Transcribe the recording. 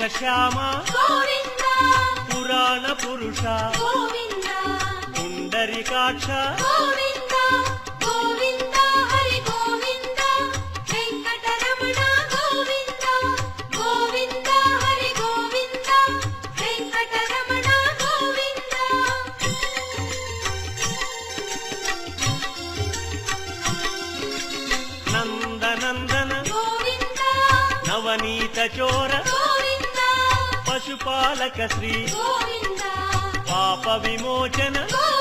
శ్యామ గోవింద పురాణ పురుష గోవింద పుండరీకాక్ష గోవింద గోవింద హరి గోవింద వెంకటరమణ గోవింద గోవింద హరి గోవింద వెంకటరమణ గోవింద నందనందన గోవింద నవనీత చోర గోవింద పశుపాలక శ్రీ గోవింద పాప విమోచన గోవింద